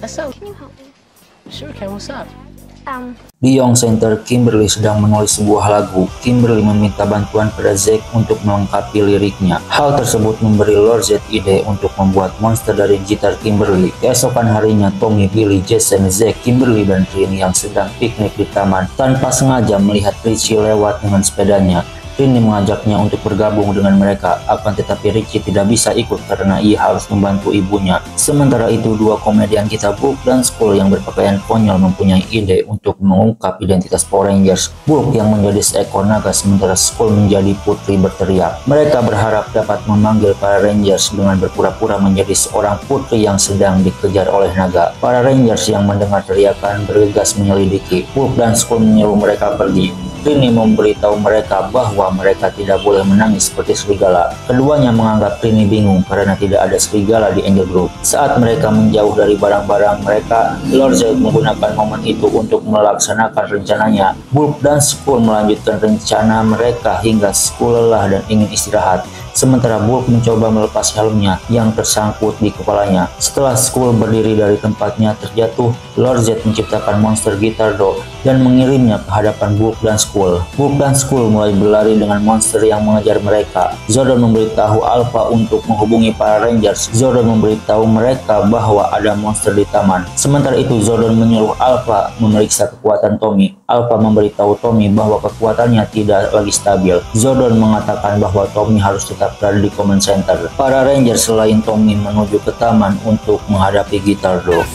So, Can you help me? sure, Ken, what's up? Di Young Center, Kimberly sedang menulis sebuah lagu. Kimberly meminta bantuan pada Zack untuk melengkapi liriknya. Hal tersebut memberi Lord Z ide untuk membuat monster dari gitar Kimberly. Keesokan harinya, Tommy, Billy, Jason, Zack, Kimberly, dan Trini yang sedang piknik di taman tanpa sengaja melihat Richie lewat dengan sepedanya. Trini mengajaknya untuk bergabung dengan mereka, akan tetapi Richie tidak bisa ikut karena ia harus membantu ibunya. Sementara itu, dua komedian kita Bulk dan Skull yang berpakaian konyol mempunyai ide untuk mengungkap identitas Power Rangers. Bulk yang menjadi seekor naga sementara Skull menjadi putri berteriak. Mereka berharap dapat memanggil para Rangers dengan berpura-pura menjadi seorang putri yang sedang dikejar oleh naga. Para Rangers yang mendengar teriakan bergegas menyelidiki. Bulk dan Skull menyuruh mereka pergi. Trini memberitahu mereka bahwa mereka tidak boleh menangis seperti serigala. Keduanya menganggap Trini bingung karena tidak ada serigala di Angel Group. Saat mereka menjauh dari barang-barang mereka, Lord Z menggunakan momen itu untuk melaksanakan rencananya. Bulk dan Skull melanjutkan rencana mereka hingga Skull lelah dan ingin istirahat. Sementara Bulk mencoba melepas helmnya yang tersangkut di kepalanya. Setelah Skull berdiri dari tempatnya terjatuh, Lord Z menciptakan monster Gitardo dan mengirimnya ke hadapan Bulk dan Skull. Bulk dan Skull mulai berlari dengan monster yang mengejar mereka. Zordon memberitahu Alpha untuk menghubungi para Rangers. Zordon memberitahu mereka bahwa ada monster di taman. Sementara itu, Zordon menyuruh Alpha memeriksa kekuatan Tommy. Alpha memberitahu Tommy bahwa kekuatannya tidak lagi stabil. Zordon mengatakan bahwa Tommy harus tetap berada di Command Center. Para Rangers selain Tommy menuju ke taman untuk menghadapi Gitardo.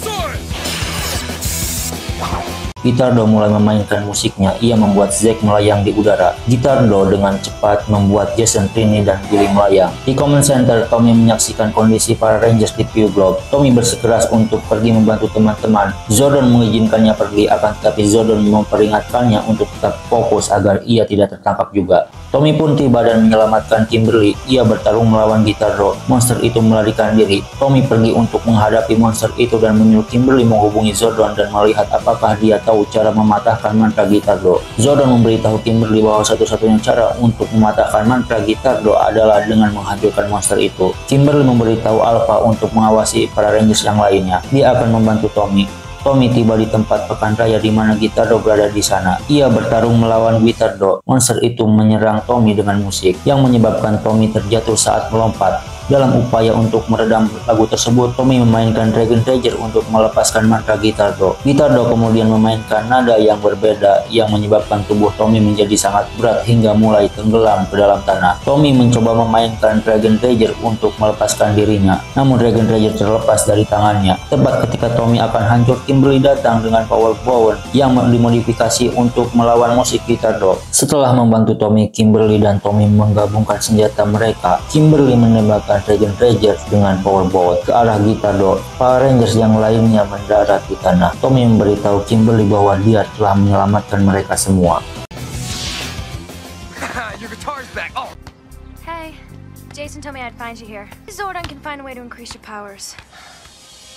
Gitardo mulai memainkan musiknya. Ia membuat Zack melayang di udara. Gitardo dengan cepat membuat Jason, Trini, dan Billy melayang. Di Command Center, Tommy menyaksikan kondisi para Rangers di Pew Globe. Tommy bersikeras untuk pergi membantu teman-teman. Zordon mengizinkannya pergi, akan tetapi Zordon memperingatkannya untuk tetap fokus agar ia tidak tertangkap juga. Tommy pun tiba dan menyelamatkan Kimberly. Ia bertarung melawan Gitardo. Monster itu melarikan diri. Tommy pergi untuk menghadapi monster itu dan menyuruh Kimberly menghubungi Zordon dan melihat apakah dia tahu cara mematahkan mantra Gitardo. Zordon memberitahu Kimberly bahwa satu-satunya cara untuk mematahkan mantra Gitardo adalah dengan menghancurkan monster itu. Kimberly memberitahu Alpha untuk mengawasi para Rangers yang lainnya. Dia akan membantu Tommy. Tommy tiba di tempat pekan raya di mana Gitardo berada di sana. Ia bertarung melawan Gitardo. Monster itu menyerang Tommy dengan musik yang menyebabkan Tommy terjatuh saat melompat. Dalam upaya untuk meredam lagu tersebut, Tommy memainkan Dragon Rager untuk melepaskan mantra Gitardo. Gitardo kemudian memainkan nada yang berbeda yang menyebabkan tubuh Tommy menjadi sangat berat hingga mulai tenggelam ke dalam tanah. Tommy mencoba memainkan Dragon Rager untuk melepaskan dirinya, namun Dragon Rager terlepas dari tangannya. Tepat ketika Tommy akan hancur, Kimberly datang dengan Power Bow yang dimodifikasi untuk melawan musik Gitardo. Setelah membantu Tommy, Kimberly dan Tommy menggabungkan senjata mereka. Kimberly menembakkan Dragon Ranger dengan Power Bow ke arah Gitardo. Para Rangers yang lainnya mendarat di tanah. Tommy memberitahu Kimberly bahwa dia telah menyelamatkan mereka semua. Hey, Jason told me I'd find you here. Zordon can find a way to increase your powers.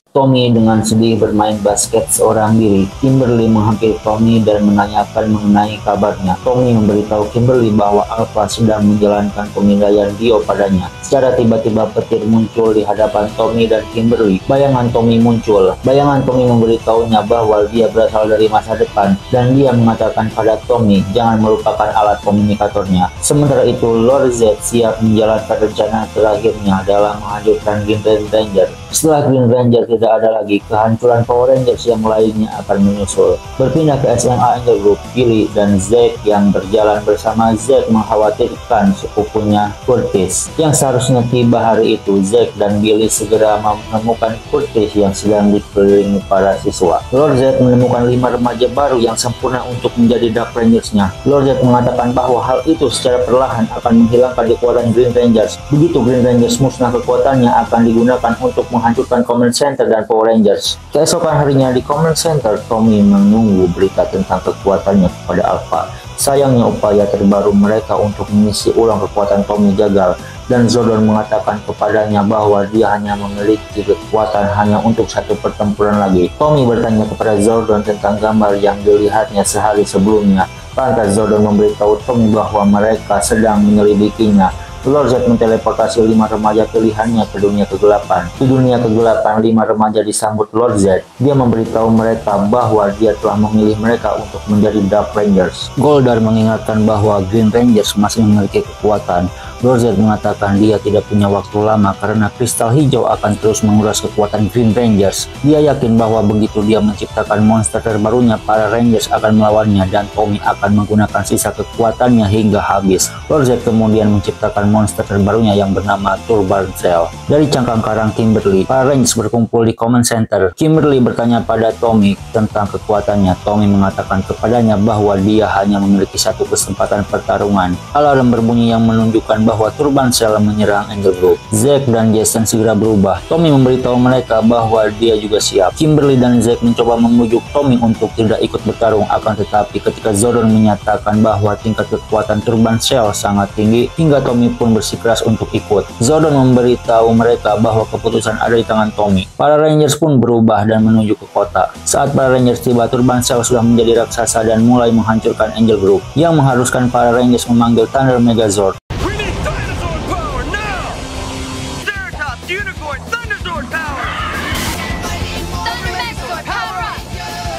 Tommy dengan sedih bermain basket seorang diri. Kimberly menghampiri Tommy dan menanyakan mengenai kabarnya. Tommy memberitahu Kimberly bahwa Alpha sedang menjalankan pemindaian Dio padanya. Secara tiba-tiba petir muncul di hadapan Tommy dan Kimberly. Bayangan Tommy muncul. Bayangan Tommy memberitahunya bahwa dia berasal dari masa depan dan dia mengatakan pada Tommy jangan melupakan alat komunikatornya. Sementara itu, Lord Z siap menjalankan rencana terakhirnya dalam menghancurkan Green Ranger. Setelah Green Ranger tidak ada lagi, kehancuran Power Rangers yang lainnya akan menyusul. Berpindah ke SMA Angel Group, Billy dan Zack yang berjalan bersama Zack mengkhawatirkan sepupunya Curtis yang seharusnya tiba hari itu. Zack dan Billy segera menemukan Curtis yang sedang dikelilingi para siswa. Lord Z menemukan 5 remaja baru yang sempurna untuk menjadi Dark Rangers-nya. Lord Z mengatakan bahwa hal itu secara perlahan akan menghilangkan kekuatan Green Rangers. Begitu Green Rangers musnah, kekuatannya akan digunakan untuk menghancurkan Command Center dan Power Rangers. Keesokan harinya di Command Center, Tommy menunggu berita tentang kekuatannya kepada Alpha. Sayangnya upaya terbaru mereka untuk mengisi ulang kekuatan Tommy gagal, dan Zordon mengatakan kepadanya bahwa dia hanya memiliki kekuatan hanya untuk satu pertempuran lagi. Tommy bertanya kepada Zordon tentang gambar yang dilihatnya sehari sebelumnya. Lantas Zordon memberitahu Tommy bahwa mereka sedang menyelidikinya. Lord Z menteleportasi 5 remaja pilihannya ke dunia kegelapan. Di dunia kegelapan, 5 remaja disambut Lord Z. Dia memberitahu mereka bahwa dia telah memilih mereka untuk menjadi Dark Rangers. Goldar mengingatkan bahwa Green Rangers masih memiliki kekuatan. Lord Z mengatakan dia tidak punya waktu lama karena kristal hijau akan terus menguras kekuatan Green Rangers. Dia yakin bahwa begitu dia menciptakan monster terbarunya, para Rangers akan melawannya dan Tommy akan menggunakan sisa kekuatannya hingga habis. Lord Z kemudian menciptakan monster terbarunya yang bernama Turban Cell. Dari cangkang karang Kimberly, para Rangers berkumpul di Command Center. Kimberly bertanya pada Tommy tentang kekuatannya. Tommy mengatakan kepadanya bahwa dia hanya memiliki satu kesempatan pertarungan. Alarm berbunyi yang menunjukkan bahwa Turban Cell menyerang Angel Group. Zack dan Jason segera berubah. Tommy memberitahu mereka bahwa dia juga siap. Kimberly dan Zack mencoba membujuk Tommy untuk tidak ikut bertarung, akan tetapi ketika Zordon menyatakan bahwa tingkat kekuatan Turban Cell sangat tinggi, hingga Tommy pun bersikeras untuk ikut. Zordon memberitahu mereka bahwa keputusan ada di tangan Tommy. Para Rangers pun berubah dan menuju ke kota. Saat para Rangers tiba, Turban Cell sudah menjadi raksasa dan mulai menghancurkan Angel Group, yang mengharuskan para Rangers memanggil Thunder Megazord.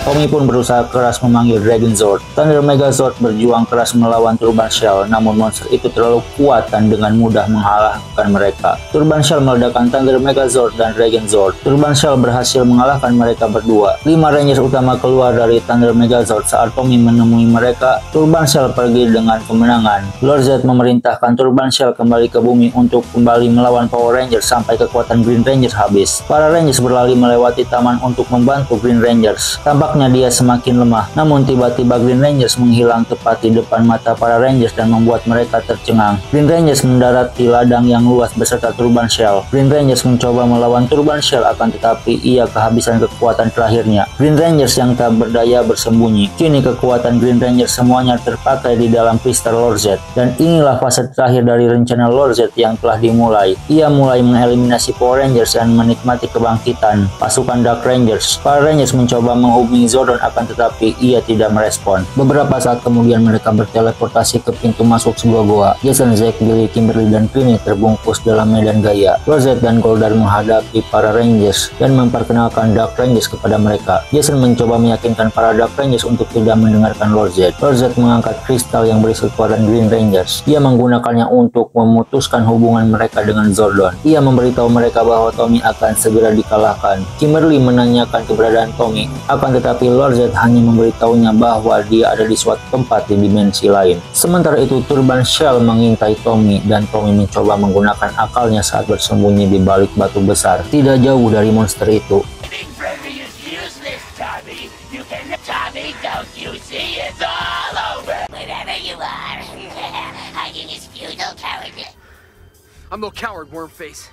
Tommy pun berusaha keras memanggil Dragon Zord. Thunder Megazord berjuang keras melawan Turban Cell, namun monster itu terlalu kuat dan dengan mudah mengalahkan mereka. Turban Cell meledakkan Thunder Megazord dan Dragon Zord. Turban Cell berhasil mengalahkan mereka berdua. 5 Rangers utama keluar dari Thunder Megazord saat Tommy menemui mereka. Turban Cell pergi dengan kemenangan. Lord Z memerintahkan Turban Cell kembali ke bumi untuk kembali melawan Power Rangers sampai kekuatan Green Rangers habis. Para Rangers berlari melewati taman untuk membantu Green Rangers. Tampaknya dia semakin lemah, namun tiba-tiba Green Rangers menghilang tepat di depan mata para Rangers dan membuat mereka tercengang. Green Rangers mendarat di ladang yang luas beserta Turban Cell. Green Rangers mencoba melawan Turban Cell, akan tetapi ia kehabisan kekuatan terakhirnya. Green Rangers yang tak berdaya bersembunyi. Kini kekuatan Green Rangers semuanya terpakai di dalam kristal Lord Z, dan inilah fase terakhir dari rencana Lord Z yang telah dimulai. Ia mulai mengeliminasi Power Rangers dan menikmati kebangkitan pasukan Dark Rangers. Para Rangers mencoba menghubungi Zordon, akan tetapi ia tidak merespon. Beberapa saat kemudian mereka berteleportasi ke pintu masuk sebuah goa. Jason, Zack, Billy, Kimberly, dan Trini terbungkus dalam medan gaya. Lord Z dan Goldar menghadapi para Rangers dan memperkenalkan Dark Rangers kepada mereka. Jason mencoba meyakinkan para Dark Rangers untuk tidak mendengarkan Lord Z. Lord Z mengangkat kristal yang berisi kekuatan Green Rangers. Ia menggunakannya untuk memutuskan hubungan mereka dengan Zordon. Ia memberitahu mereka bahwa Tommy akan segera dikalahkan. Kimberly menanyakan keberadaan Tommy, akan tetapi Lord Z hanya memberitahunya bahwa dia ada di suatu tempat di dimensi lain. Sementara itu, Turban Cell mengintai Tommy dan Tommy mencoba menggunakan akalnya saat bersembunyi di balik batu besar tidak jauh dari monster itu. I'm no coward, Wormface.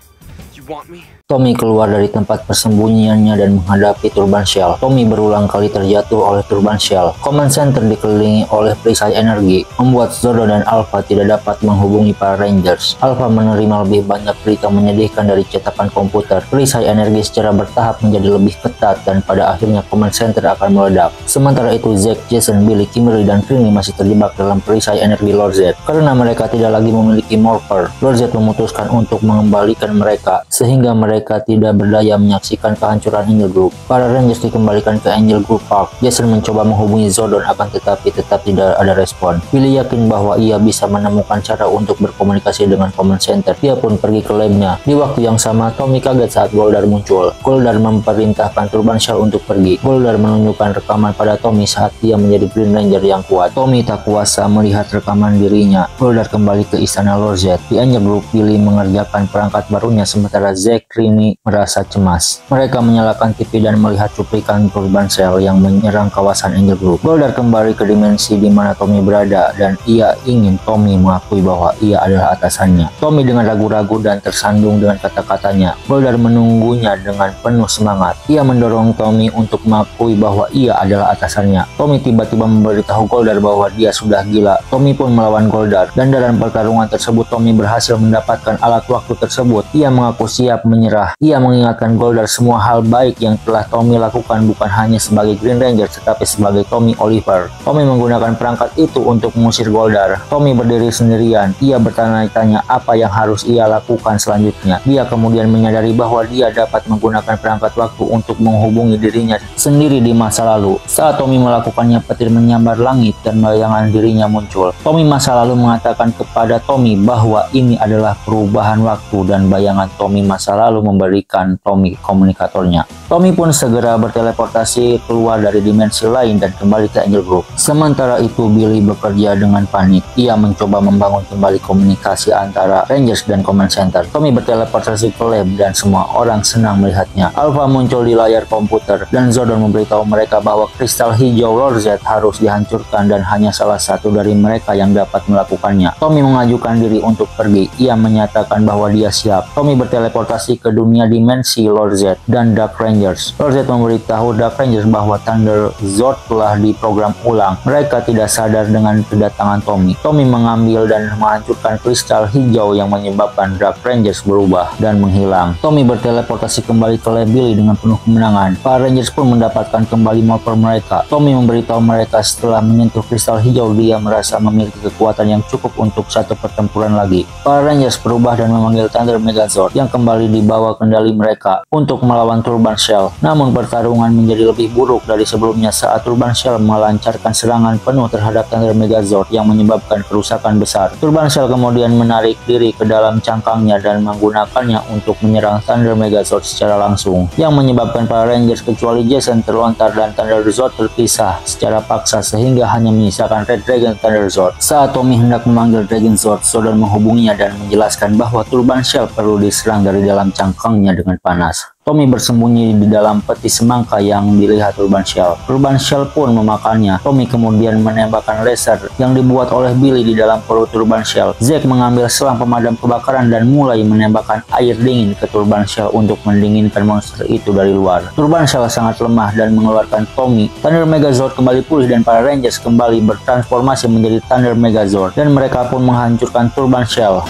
You want me? Tommy keluar dari tempat persembunyiannya dan menghadapi Turban Cell. Tommy berulang kali terjatuh oleh Turban Cell. Command Center dikelilingi oleh perisai energi, membuat Zordon dan Alpha tidak dapat menghubungi para Rangers. Alpha menerima lebih banyak berita menyedihkan dari cetakan komputer. Perisai energi secara bertahap menjadi lebih ketat dan pada akhirnya Command Center akan meledak. Sementara itu, Zack, Jason, Billy, Kimberly, dan Trini masih terjebak dalam perisai energi Lord Z. Karena mereka tidak lagi memiliki morpher, Lord Z memutuskan untuk mengembalikan mereka, sehingga mereka tidak berdaya menyaksikan kehancuran Angel Group. Para Rangers dikembalikan ke Angel Group Park. Jason mencoba menghubungi Zordon, akan tetapi tetap tidak ada respon. Billy yakin bahwa ia bisa menemukan cara untuk berkomunikasi dengan Command Center. Dia pun pergi ke labnya. Di waktu yang sama, Tommy kaget saat Goldar muncul. Goldar memerintahkan Turban Cell untuk pergi. Goldar menunjukkan rekaman pada Tommy saat dia menjadi Green Ranger yang kuat. Tommy tak kuasa melihat rekaman dirinya. Goldar kembali ke istana Lord Z. Di Angel Group, Billy mengerjakan perangkat barunya, sementara Zack, Trini merasa cemas. Mereka menyalakan TV dan melihat cuplikan Turban Cell yang menyerang kawasan Angel Group. Goldar kembali ke dimensi di mana Tommy berada dan ia ingin Tommy mengakui bahwa ia adalah atasannya. Tommy dengan ragu-ragu dan tersandung dengan kata-katanya. Goldar menunggunya dengan penuh semangat. Ia mendorong Tommy untuk mengakui bahwa ia adalah atasannya. Tommy tiba-tiba memberitahu Goldar bahwa dia sudah gila. Tommy pun melawan Goldar dan dalam pertarungan tersebut Tommy berhasil mendapatkan alat waktu tersebut. Ia mengaku siap menyerah. Ia mengingatkan Goldar semua hal baik yang telah Tommy lakukan bukan hanya sebagai Green Ranger tetapi sebagai Tommy Oliver. Tommy menggunakan perangkat itu untuk mengusir Goldar. Tommy berdiri sendirian. Ia bertanya-tanya apa yang harus ia lakukan selanjutnya. Dia kemudian menyadari bahwa dia dapat menggunakan perangkat waktu untuk menghubungi dirinya sendiri di masa lalu. Saat Tommy melakukannya, petir menyambar langit dan bayangan dirinya muncul. Tommy masa lalu mengatakan kepada Tommy bahwa ini adalah perubahan waktu dan bayangan Tommy masa lalu memberikan Tommy komunikatornya. Tommy pun segera berteleportasi keluar dari dimensi lain dan kembali ke Angel Group. Sementara itu Billy bekerja dengan panik. Ia mencoba membangun kembali komunikasi antara Rangers dan Command Center. Tommy berteleportasi ke lab dan semua orang senang melihatnya. Alpha muncul di layar komputer dan Zordon memberitahu mereka bahwa kristal hijau Lord Zed harus dihancurkan dan hanya salah satu dari mereka yang dapat melakukannya. Tommy mengajukan diri untuk pergi. Ia menyatakan bahwa dia siap. Tommy berteleportasi ke dunia dimensi Lord Zed dan Dark Rangers. Lord Zed memberitahu Dark Rangers bahwa Thunder Zord telah diprogram ulang. Mereka tidak sadar dengan kedatangan Tommy. Tommy mengambil dan menghancurkan kristal hijau yang menyebabkan Dark Rangers berubah dan menghilang. Tommy berteleportasi kembali ke lab Billy dengan penuh kemenangan. Para Rangers pun mendapatkan kembali morpher mereka. Tommy memberitahu mereka setelah menyentuh kristal hijau dia merasa memiliki kekuatan yang cukup untuk satu pertempuran lagi. Para Rangers berubah dan memanggil Thunder Megazord yang kembali dibawa kendali mereka untuk melawan Turban Shell. Namun pertarungan menjadi lebih buruk dari sebelumnya saat Turban Shell melancarkan serangan penuh terhadap Thunder Megazord yang menyebabkan kerusakan besar. Turban Shell kemudian menarik diri ke dalam cangkangnya dan menggunakannya untuk menyerang Thunder Megazord secara langsung, yang menyebabkan para Rangers kecuali Jason terlontar dan Thunder Zord terpisah secara paksa sehingga hanya menyisakan Red Dragon Thunder Zord. Saat Tommy hendak memanggil Dragon Zord, Zordon menghubunginya dan menjelaskan bahwa Turban Shell perlu diserang dari dalam cangkangnya dengan panas. Tommy bersembunyi di dalam peti semangka yang dilihat Turban Shell. Turban Shell pun memakannya. Tommy kemudian menembakkan laser yang dibuat oleh Billy di dalam perut Turban Shell. Zack mengambil selang pemadam kebakaran dan mulai menembakkan air dingin ke Turban Shell untuk mendinginkan monster itu dari luar. Turban Shell sangat lemah dan mengeluarkan Tommy. Thunder Megazord kembali pulih dan para Rangers kembali bertransformasi menjadi Thunder Megazord dan mereka pun menghancurkan Turban Shell.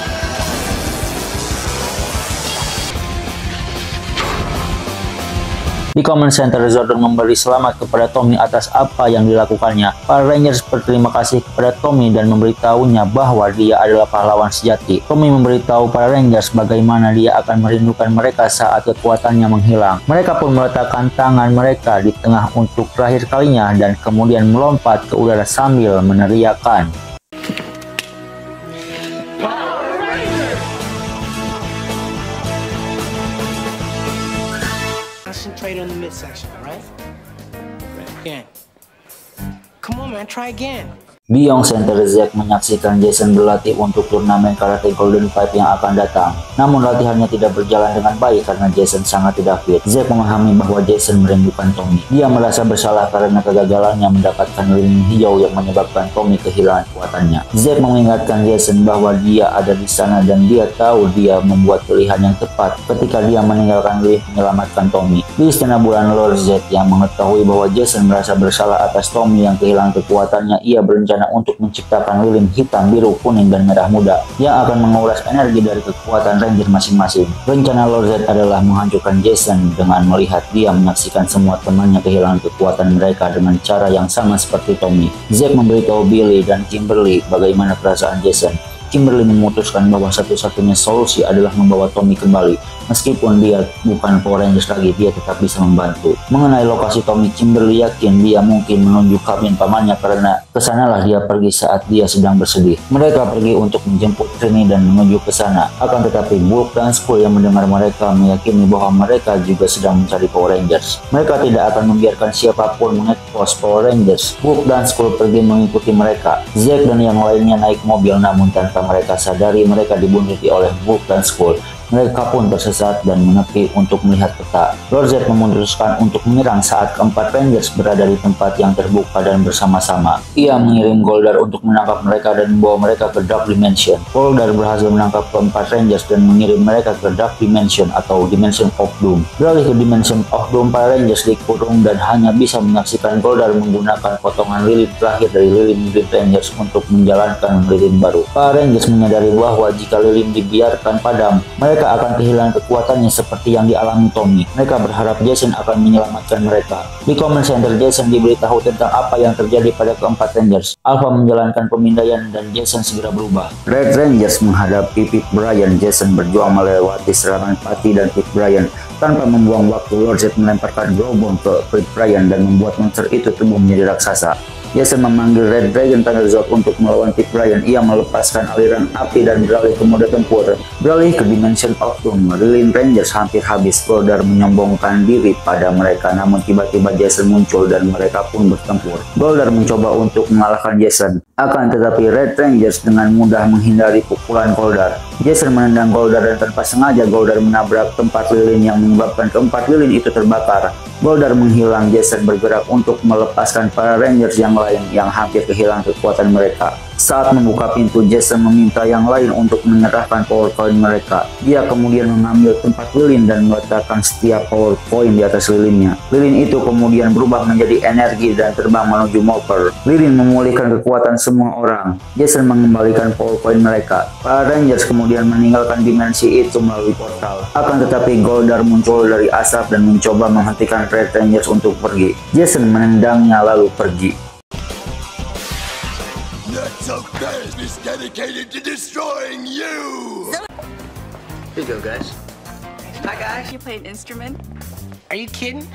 Di Command Center, Zordon memberi selamat kepada Tommy atas apa yang dilakukannya. Para Rangers berterima kasih kepada Tommy dan memberitahunya bahwa dia adalah pahlawan sejati. Tommy memberitahu para Rangers bagaimana dia akan merindukan mereka saat kekuatannya menghilang. Mereka pun meletakkan tangan mereka di tengah untuk terakhir kalinya dan kemudian melompat ke udara sambil meneriakkan. Concentrate on the midsection, right? Again. Come on, man, try again. Di Young Center, Zack menyaksikan Jason berlatih untuk turnamen karate Golden Five yang akan datang. Namun latihannya tidak berjalan dengan baik karena Jason sangat tidak fit. Zack memahami bahwa Jason merindukan Tommy. Dia merasa bersalah karena kegagalannya mendapatkan lilin hijau yang menyebabkan Tommy kehilangan kekuatannya. Zack mengingatkan Jason bahwa dia ada di sana dan dia tahu dia membuat pilihan yang tepat ketika dia meninggalkan lilin menyelamatkan Tommy. Di istana bulan Lord Zed yang mengetahui bahwa Jason merasa bersalah atas Tommy yang kehilangan kekuatannya, ia berencana untuk menciptakan lilin hitam, biru, kuning, dan merah muda yang akan menguras energi dari kekuatan Ranger masing-masing. Rencana Lord Zed adalah menghancurkan Jason dengan melihat dia menyaksikan semua temannya kehilangan kekuatan mereka dengan cara yang sama seperti Tommy. Zack memberitahu Billy dan Kimberly bagaimana perasaan Jason. Kimberly memutuskan bahwa satu-satunya solusi adalah membawa Tommy kembali. Meskipun dia bukan Power Rangers lagi, dia tetap bisa membantu. Mengenai lokasi Tommy, Kimberly yakin dia mungkin menunjuk kabin pamannya karena kesanalah dia pergi saat dia sedang bersedih. Mereka pergi untuk menjemput Trini dan menuju ke sana. Akan tetapi Bulk dan Skull yang mendengar mereka meyakini bahwa mereka juga sedang mencari Power Rangers. Mereka tidak akan membiarkan siapapun mengekspos Power Rangers. Bulk dan Skull pergi mengikuti mereka. Zack dan yang lainnya naik mobil, namun tanpa mereka sadari mereka dibuntuti oleh Bulk dan Skull. Mereka pun tersesat dan menepi untuk melihat peta. Lord Zed memutuskan untuk menyerang saat keempat Rangers berada di tempat yang terbuka dan bersama-sama. Ia mengirim Goldar untuk menangkap mereka dan membawa mereka ke Dark Dimension. Goldar berhasil menangkap keempat Rangers dan mengirim mereka ke Dark Dimension atau Dimension of Doom. Beralih ke Dimension of Doom, para Rangers dikurung dan hanya bisa menyaksikan Goldar menggunakan potongan lilin terakhir dari lilin Green Rangers untuk menjalankan lilin baru. Para Rangers menyadari bahwa jika lilin dibiarkan padam, mereka Mereka akan kehilangan kekuatannya seperti yang dialami Tommy. Mereka berharap Jason akan menyelamatkan mereka. Di Command Center, Jason diberitahu tentang apa yang terjadi pada keempat Rangers. Alpha menjalankan pemindaian dan Jason segera berubah. Red Rangers menghadapi Pete Bryan. Jason berjuang melewati serangan Patty dan Pete Bryan. Tanpa membuang waktu, Lord Zed melemparkan Growbone ke Pete Bryan dan membuat monster itu tumbuh menjadi raksasa. Jason memanggil Red Dragon Thunder Zord untuk melawan Pete Bryan. Ia melepaskan aliran api dan beralih ke mode tempur. Beralih ke Dimension of Doom, Lilin Rangers hampir habis. Goldar menyombongkan diri pada mereka, namun tiba-tiba Jason muncul dan mereka pun bertempur. Goldar mencoba untuk mengalahkan Jason, akan tetapi Red Rangers dengan mudah menghindari pukulan Goldar. Jason menendang Goldar dan tanpa sengaja Goldar menabrak tempat lilin yang menyebabkan keempat lilin itu terbakar. Goldar menghilang. Jason bergerak untuk melepaskan para Rangers yang lain yang hampir kehilangan kekuatan mereka. Saat membuka pintu, Jason meminta yang lain untuk menyerahkan power coin mereka. Dia kemudian mengambil tempat lilin dan meletakkan setiap power coin di atas lilinnya. Lilin itu kemudian berubah menjadi energi dan terbang menuju Morpher. Lilin memulihkan kekuatan semua orang. Jason mengembalikan power coin mereka. Para Rangers kemudian meninggalkan dimensi itu melalui portal. Akan tetapi Goldar muncul dari asap dan mencoba menghentikan Red Rangers untuk pergi. Jason menendangnya lalu pergi. Is dedicated to destroying you. Here you go, guys. Hi guys. You play an instrument? Are you kidding?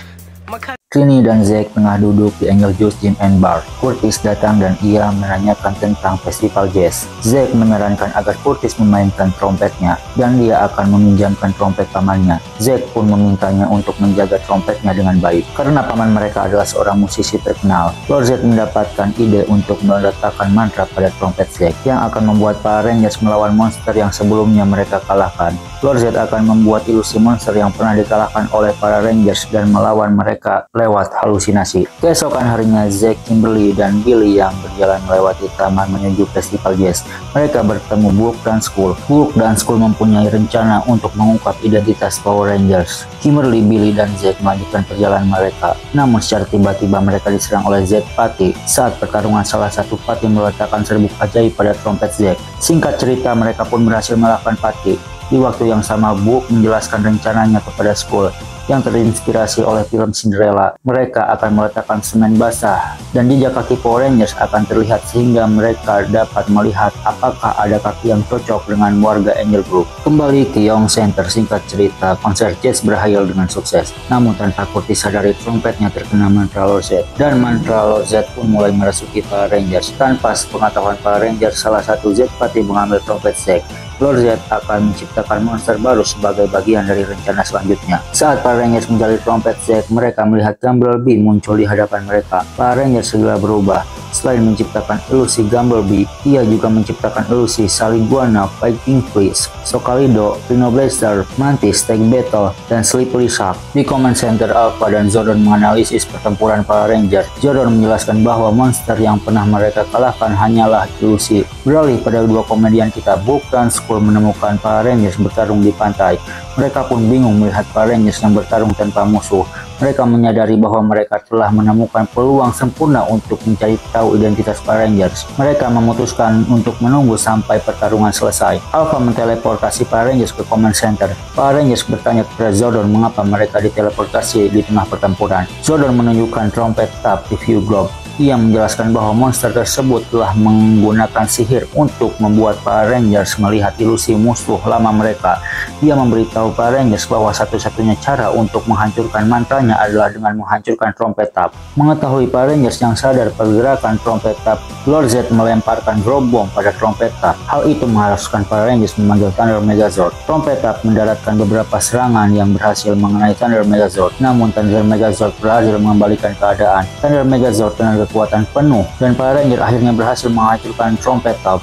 I'm a cousin. Trini dan Zack tengah duduk di Angel Juice Gym and Bar. Curtis datang dan ia menanyakan tentang festival jazz. Zack menyarankan agar Curtis memainkan trompetnya dan dia akan meminjamkan trompet pamannya. Zack pun memintanya untuk menjaga trompetnya dengan baik karena paman mereka adalah seorang musisi terkenal. Lord Zed mendapatkan ide untuk meletakkan mantra pada trompet Zack yang akan membuat para Rangers melawan monster yang sebelumnya mereka kalahkan. Lord Zed akan membuat ilusi monster yang pernah dikalahkan oleh para Rangers dan melawan mereka lewat halusinasi. Keesokan harinya, Zack, Kimberly, dan Billy yang berjalan melewati taman menuju festival jazz. Mereka bertemu Book dan Skull. Book dan Skull mempunyai rencana untuk mengungkap identitas Power Rangers. Kimberly, Billy, dan Zack melanjutkan perjalanan mereka. Namun secara tiba-tiba mereka diserang oleh Zed Patty. Saat pertarungan, salah satu Patty meletakkan serbuk ajaib pada trompet Zack. Singkat cerita, mereka pun berhasil mengalahkan Patty. Di waktu yang sama, Book menjelaskan rencananya kepada Skull yang terinspirasi oleh film Cinderella. Mereka akan meletakkan semen basah dan jejak kaki Power Rangers akan terlihat sehingga mereka dapat melihat apakah ada kaki yang cocok dengan warga Angel Group. Kembali ke Young Center, singkat cerita, konser jazz berakhir dengan sukses. Namun tanpa Curtis sadari, trompetnya terkena mantra Lord Zed dan mantra Lord Zed pun mulai merasuki para Rangers. Tanpa sepengetahuan para Rangers, salah satu Zed Patty mengambil trompet Zack. Lord Zed akan menciptakan monster baru sebagai bagian dari rencana selanjutnya. Saat para Rangers menjadi trompet Zack, mereka melihat Bumblebee muncul di hadapan mereka. Para Rangers segera berubah. Selain menciptakan ilusi Bumblebee, ia juga menciptakan ilusi Saliguana, Fighting Fish, Socalido, Rhino Blaster, Mantis, Tag Battle, dan Slippery Shark. Di Command Center, Alpha dan Zordon menganalisis pertempuran para Rangers. Zordon menjelaskan bahwa monster yang pernah mereka kalahkan hanyalah ilusi. Beralih pada dua komedian kita, Book dan Skull menemukan para Rangers bertarung di pantai. Mereka pun bingung melihat para Rangers yang bertarung tanpa musuh. Mereka menyadari bahwa mereka telah menemukan peluang sempurna untuk mencari tahu identitas para Rangers. Mereka memutuskan untuk menunggu sampai pertarungan selesai. Alpha menteleportasi para Rangers ke Command Center. Para Rangers bertanya kepada Zordon mengapa mereka diteleportasi di tengah pertempuran. Zordon menunjukkan trompet tap di View Globe. Ia menjelaskan bahwa monster tersebut telah menggunakan sihir untuk membuat para Rangers melihat ilusi musuh lama mereka. Dia memberitahu para Rangers bahwa satu-satunya cara untuk menghancurkan mantranya adalah dengan menghancurkan trompet tap. Mengetahui para Rangers yang sadar pergerakan trompet tap, Lord Zed melemparkan Growbone pada trompet tap. Hal itu mengharuskan para Rangers memanggil Thunder Megazord. Trompet tap mendaratkan beberapa serangan yang berhasil mengenai Thunder Megazord. Namun Thunder Megazord berhasil mengembalikan keadaan. Thunder Megazord dengan kekuatan penuh dan para Ranger akhirnya berhasil menghancurkan trompet tap.